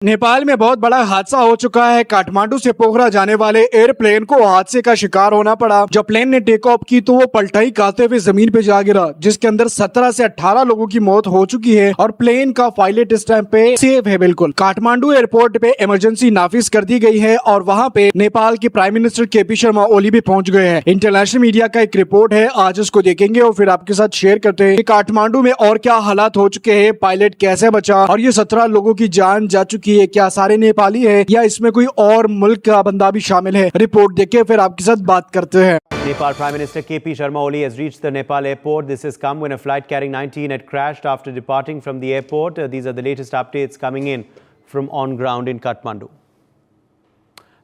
नेपाल में बहुत बड़ा हादसा हो चुका है। काठमांडू से पोखरा जाने वाले एयरप्लेन को हादसे का शिकार होना पड़ा। जब प्लेन ने टेक ऑफ की तो वो पलटाई खाते हुए जमीन पे जा गिरा, जिसके अंदर 17 से 18 लोगों की मौत हो चुकी है और प्लेन का पायलट इस टाइम पे सेफ है। बिल्कुल काठमांडू एयरपोर्ट पे इमरजेंसी नाफिज कर दी गई है और वहाँ पे नेपाल के prime minister KP Sharma Oli भी पहुंच गए हैं। इंटरनेशनल मीडिया का एक रिपोर्ट है, आज उसको देखेंगे और फिर आपके साथ शेयर करते हैं कि काठमांडू में और क्या हालात हो चुके हैं, पायलट कैसे बचा और ये 17 लोगों की जान जा चुकी है। क्या सारे नेपाली है या इसमें कोई और मुल्क का बंदा भी शामिल है? रिपोर्ट देखे फिर आपके साथ बात करते हैं। Nepal Prime Minister KP Sharma Oli has reached the Nepal airport. This has come when a flight carrying 19 had crashed after departing from the airport. These are the latest updates coming in from on ground in Kathmandu.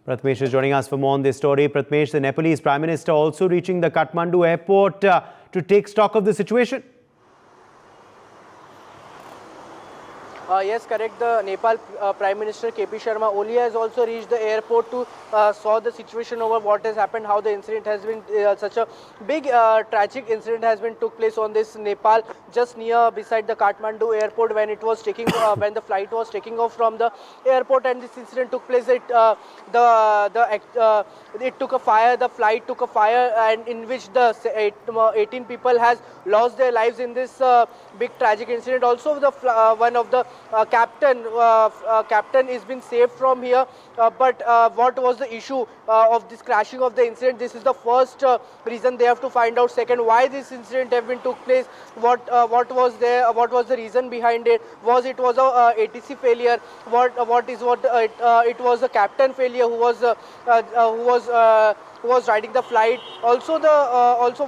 Pratmesh is joining us for more on this story. Pratmesh, the Nepalese Prime Minister also reaching the Kathmandu airport to take stock of the situation. Yes, correct. The Nepal Prime Minister KP Sharma Oli has also reached the airport to saw the situation over what has happened, how the incident has been such a big tragic incident has been took place on this Nepal just near beside the Kathmandu airport when it was taking when the flight was taking off from the airport and this incident took place. It took a fire. The flight took a fire and in which the 18 people has lost their lives in this big tragic incident. Also, the one of the captain is been saved from here. But what was the issue of this crashing of the incident? This is the first reason they have to find out. Second, why this incident have been took place? What was there? What was the reason behind it? Was it was a ATC failure? It was a captain failure who was riding the flight. Also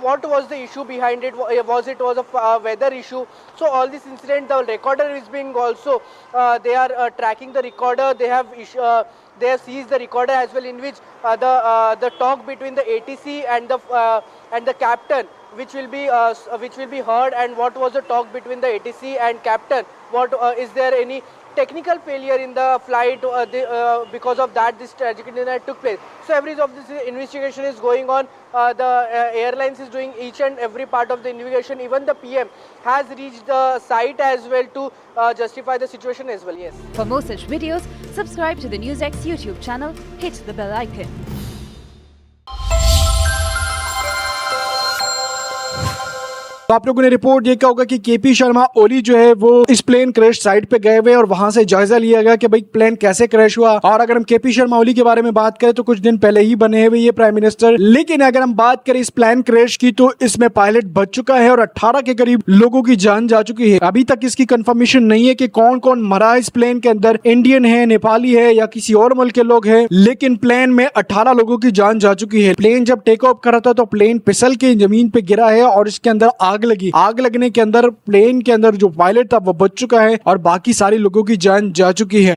what was the issue behind it? Was a weather issue? So all this incident, the recorder is being also they are tracking the recorder. They have seized the recorder as well, in which the talk between the ATC and the captain, which will be heard, and what was the talk between the ATC and captain. What is there any technical failure in the flight because of that this tragic incident took place? So every of this investigation is going on. The airlines is doing each and every part of the investigation. Even the PM has reached the site as well to justify the situation as well. Yes. For more such videos, subscribe to the NewsX YouTube channel, hit the bell icon. तो आप लोगों ने report देखा होगा कि KP Sharma Oli जो है वो इस प्लेन क्रैश साइट पे गए हुए और वहां से जायजा लिया गया कि भाई प्लेन कैसे क्रैश हुआ। और अगर हम केपी शर्मा ओली के बारे में बात करें तो कुछ दिन पहले ही बने हुए ये प्राइम मिनिस्टर, लेकिन अगर हम बात करें इस प्लेन क्रैश की तो इसमें पायलट बच चुका है और 18 के करीब लोगों की जान जा चुकी है। अभी तक इसकी कंफर्मेशन नहीं है कि कौन कौन मरा इस प्लेन के अंदर, इंडियन है, नेपाली है या किसी और मुल्क के लोग हैं, लेकिन प्लेन में 18 लोगों की जान जा चुकी है। प्लेन जब टेक ऑफ कर रहा था तो प्लेन फिसल के जमीन पे गिरा है और इसके अंदर आग लगने के अंदर प्लेन के अंदर जो पायलट था वो बच चुका है और बाकी सारे लोगों की जान जा चुकी है।